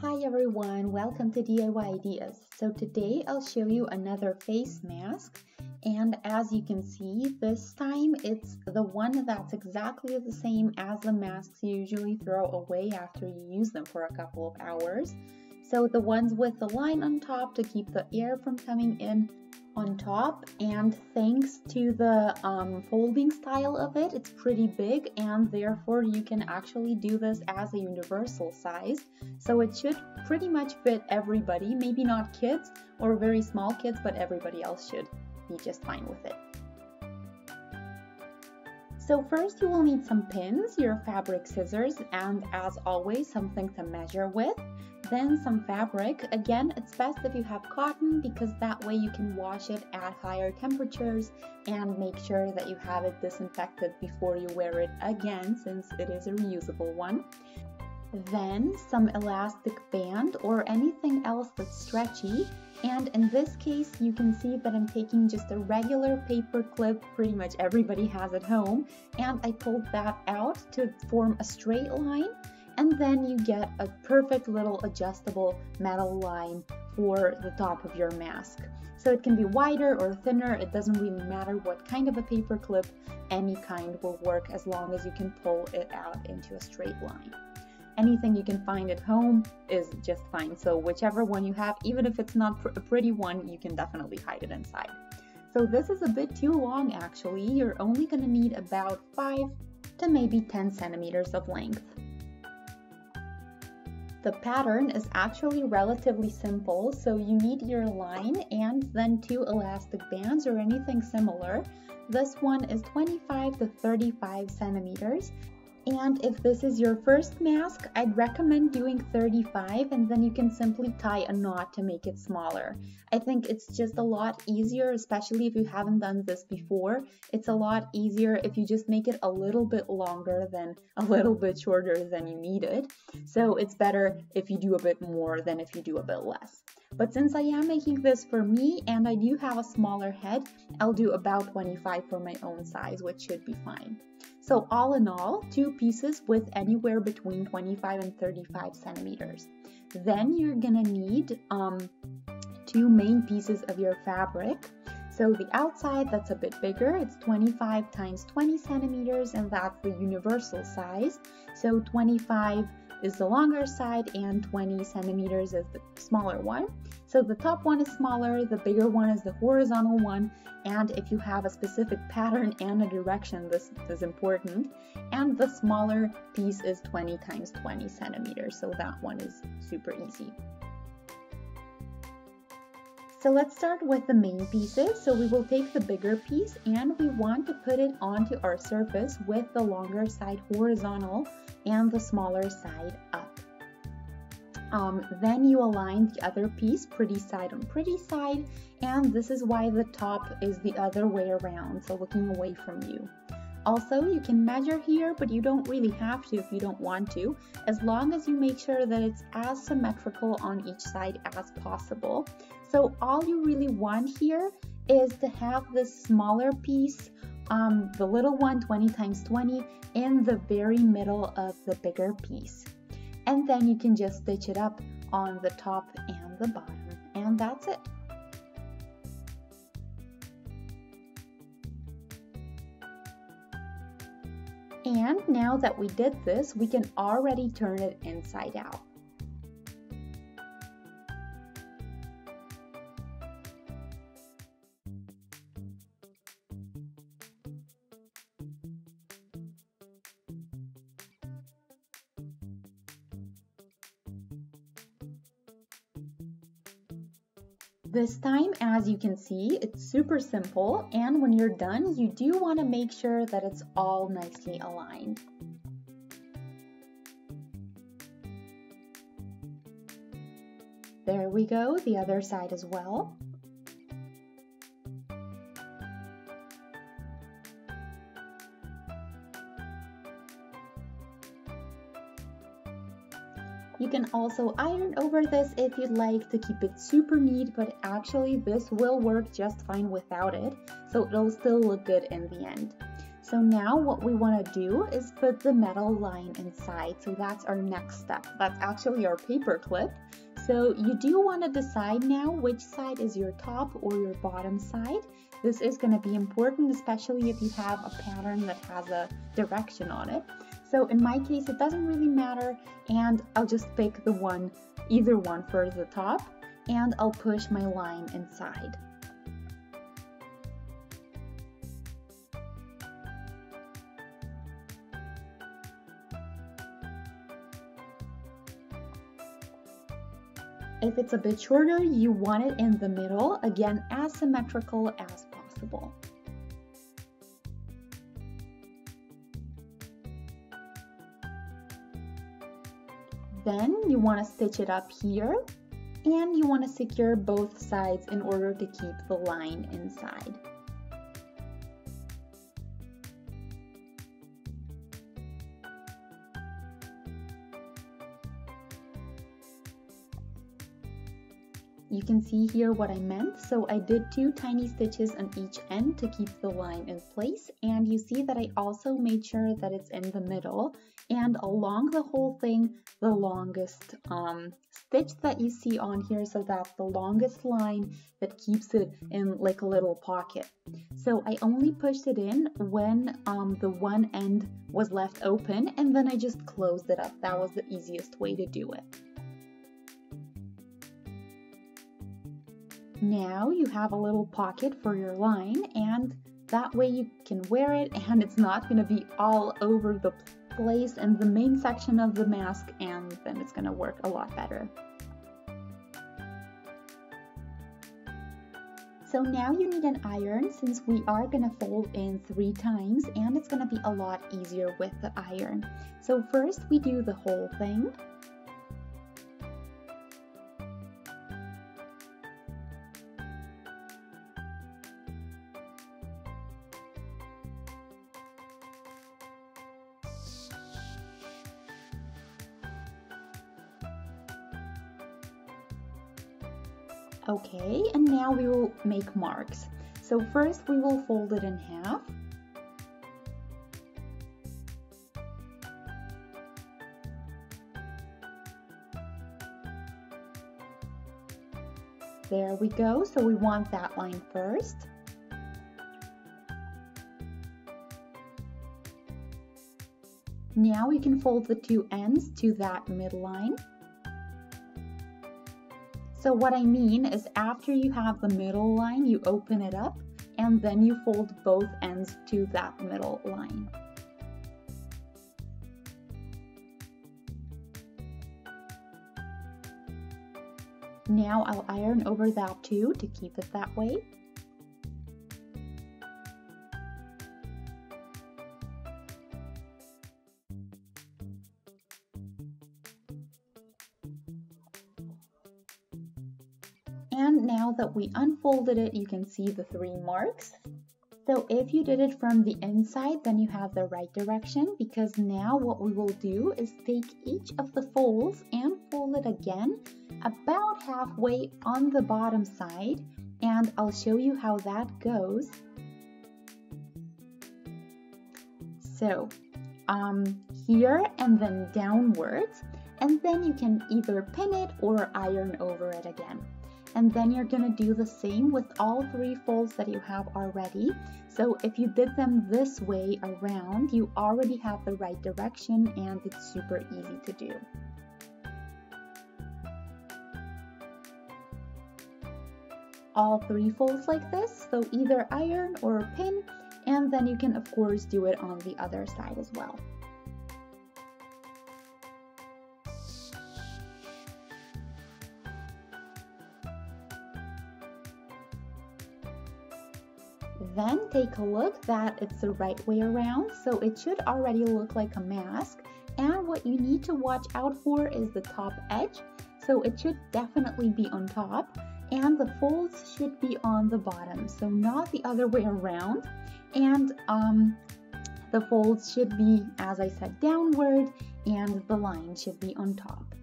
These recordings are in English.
Hi everyone, welcome to DIY Ideas. So today I'll show you another face mask, and as you can see, this time it's the one that's exactly the same as the masks you usually throw away after you use them for a couple of hours. So the ones with the line on top to keep the air from coming in on top, and thanks to the folding style of it, it's pretty big, and therefore you can actually do this as a universal size. So it should pretty much fit everybody, maybe not kids or very small kids, but everybody else should be just fine with it. So first you will need some pins, your fabric scissors, and as always something to measure with. Then some fabric. Again, it's best if you have cotton because that way you can wash it at higher temperatures and make sure that you have it disinfected before you wear it again, since it is a reusable one. Then some elastic band or anything else that's stretchy. And in this case, you can see that I'm taking just a regular paper clip, pretty much everybody has at home, and I pulled that out to form a straight line. And then you get a perfect little adjustable metal line for the top of your mask. So it can be wider or thinner, it doesn't really matter what kind of a paper clip, any kind will work as long as you can pull it out into a straight line. Anything you can find at home is just fine, so whichever one you have, even if it's not a pretty one, you can definitely hide it inside. So this is a bit too long actually, you're only going to need about 5 to maybe 10 centimeters of length. The pattern is actually relatively simple, so you need your line and then 2 elastic bands or anything similar. This one is 25 to 35 centimeters. And if this is your first mask, I'd recommend doing 35 and then you can simply tie a knot to make it smaller. I think it's just a lot easier, especially if you haven't done this before. It's a lot easier if you just make it a little bit longer than a little bit shorter than you need it. So it's better if you do a bit more than if you do a bit less. But since I am making this for me and I do have a smaller head, I'll do about 25 for my own size, which should be fine. So all in all, 2 pieces with anywhere between 25 and 35 centimeters. Then you're gonna need 2 main pieces of your fabric. So the outside, that's a bit bigger, it's 25 times 20 centimeters, and that's the universal size. So 25 is the longer side and 20 centimeters is the smaller one. So the top one is smaller, the bigger one is the horizontal one, and if you have a specific pattern and a direction, this is important. And the smaller piece is 20 times 20 centimeters, so that one is super easy. So let's start with the main pieces. So we will take the bigger piece and we want to put it onto our surface with the longer side horizontal and the smaller side up. Then you align the other piece pretty side on pretty side, and this is why the top is the other way around, so looking away from you. Also, you can measure here, but you don't really have to if you don't want to, as long as you make sure that it's as symmetrical on each side as possible. So all you really want here is to have this smaller piece, the little one, 20 times 20, in the very middle of the bigger piece. And then you can just stitch it up on the top and the bottom, and that's it. And now that we did this, we can already turn it inside out. This time, as you can see, it's super simple, and when you're done, you do want to make sure that it's all nicely aligned. There we go, the other side as well. You can also iron over this if you'd like to keep it super neat, but actually this will work just fine without it, so it'll still look good in the end. So now what we want to do is put the metal line inside. So that's our next step. That's actually our paper clip. So you do want to decide now which side is your top or your bottom side. This is going to be important, especially if you have a pattern that has a direction on it. So in my case, it doesn't really matter, and I'll just pick either one for the top, and I'll push my line inside. If it's a bit shorter, you want it in the middle, again, as symmetrical as possible. Then you want to stitch it up here, and you want to secure both sides in order to keep the line inside. You can see here what I meant. So I did 2 tiny stitches on each end to keep the line in place, and you see that I also made sure that it's in the middle, and along the whole thing, the longest stitch that you see on here, so that's the longest line that keeps it in like a little pocket. So I only pushed it in when the one end was left open, and then I just closed it up. That was the easiest way to do it. Now you have a little pocket for your line, and that way you can wear it and it's not going to be all over the place in the main section of the mask, and then it's going to work a lot better. So now you need an iron, since we are going to fold in 3 times, and it's going to be a lot easier with the iron. So first we do the whole thing. Okay, and now we will make marks. So first we will fold it in half. There we go, so we want that line first. Now you can fold the 2 ends to that midline. So what I mean is, after you have the middle line, you open it up and then you fold both ends to that middle line. Now I'll iron over that too to keep it that way. And now that we unfolded it, you can see the 3 marks. So if you did it from the inside, then you have the right direction, because now what we will do is take each of the folds and fold it again about halfway on the bottom side, and I'll show you how that goes. So here and then downwards, and then you can either pin it or iron over it again. And then you're going to do the same with all 3 folds that you have already. So if you did them this way around, you already have the right direction and it's super easy to do. All 3 folds like this, so either iron or pin, and then you can of course do it on the other side as well. Then take a look that it's the right way around, so it should already look like a mask. And what you need to watch out for is the top edge, so it should definitely be on top, and the folds should be on the bottom, so not the other way around. And the folds should be, as I said, downward, and the line should be on top.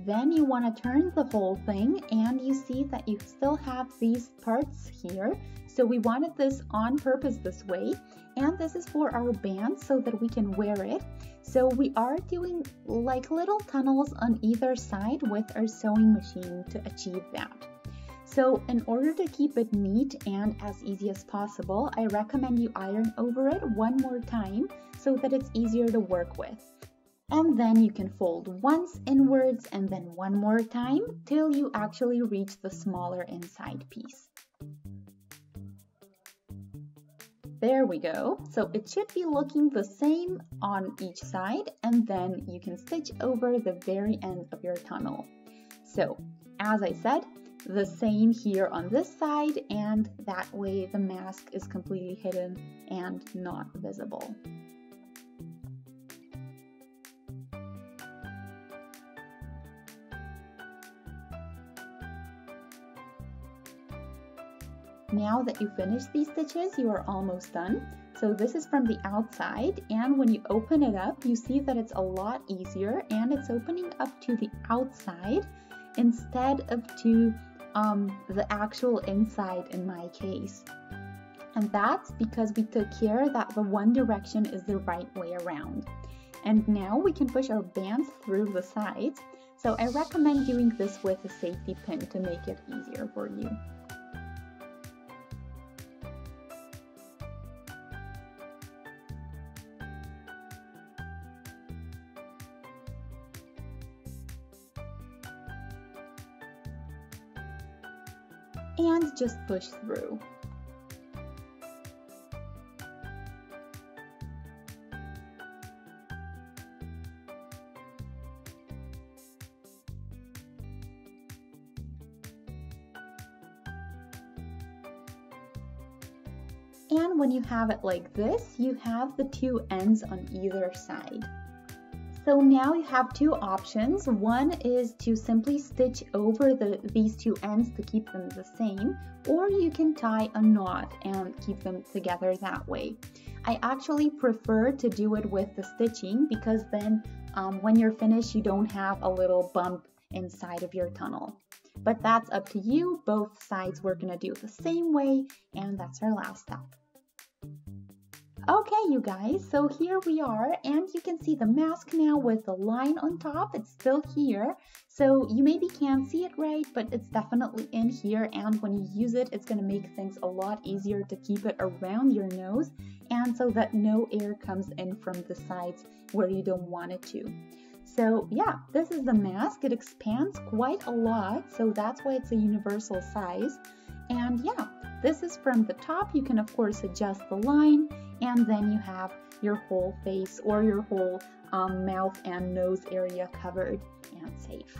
Then you want to turn the whole thing, and you see that you still have these parts here. So we wanted this on purpose this way, and this is for our band so that we can wear it. So we are doing like little tunnels on either side with our sewing machine to achieve that. So in order to keep it neat and as easy as possible, I recommend you iron over it one more time so that it's easier to work with. And then you can fold once inwards and then one more time till you actually reach the smaller inside piece. There we go. So it should be looking the same on each side, and then you can stitch over the very end of your tunnel. So as I said, the same here on this side, and that way the mask is completely hidden and not visible. Now that you finish these stitches, you are almost done. So this is from the outside, and when you open it up, you see that it's a lot easier and it's opening up to the outside instead of to the actual inside in my case. And that's because we took care that the one direction is the right way around. And now we can push our bands through the sides. So I recommend doing this with a safety pin to make it easier for you. And just push through. And when you have it like this, you have the two ends on either side. So now you have two options. One is to simply stitch over these two ends to keep them the same, or you can tie a knot and keep them together that way. I actually prefer to do it with the stitching because then when you're finished, you don't have a little bump inside of your tunnel. But that's up to you. Both sides we're gonna do it the same way, and that's our last step. Okay, you guys, so here we are, and you can see the mask now with the line on top. It's still here, so you maybe can't see it right, but it's definitely in here, and when you use it, it's going to make things a lot easier to keep it around your nose, and so that no air comes in from the sides where you don't want it to. So yeah, this is the mask. It expands quite a lot, so that's why it's a universal size. And yeah, this is from the top. You can of course adjust the line, and then you have your whole face or your whole mouth and nose area covered and safe.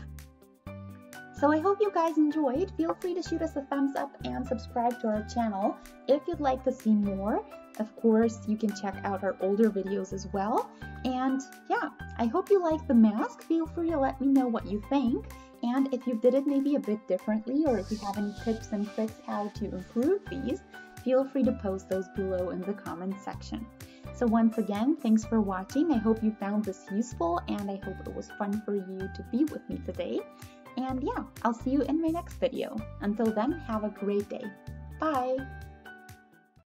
So I hope you guys enjoyed. Feel free to shoot us a thumbs up and subscribe to our channel if you'd like to see more. Of course, you can check out our older videos as well. And yeah, I hope you like the mask. Feel free to let me know what you think. And if you did it maybe a bit differently, or if you have any tips and tricks how to improve these, feel free to post those below in the comments section. So once again, thanks for watching. I hope you found this useful, and I hope it was fun for you to be with me today. And yeah, I'll see you in my next video. Until then, have a great day. Bye!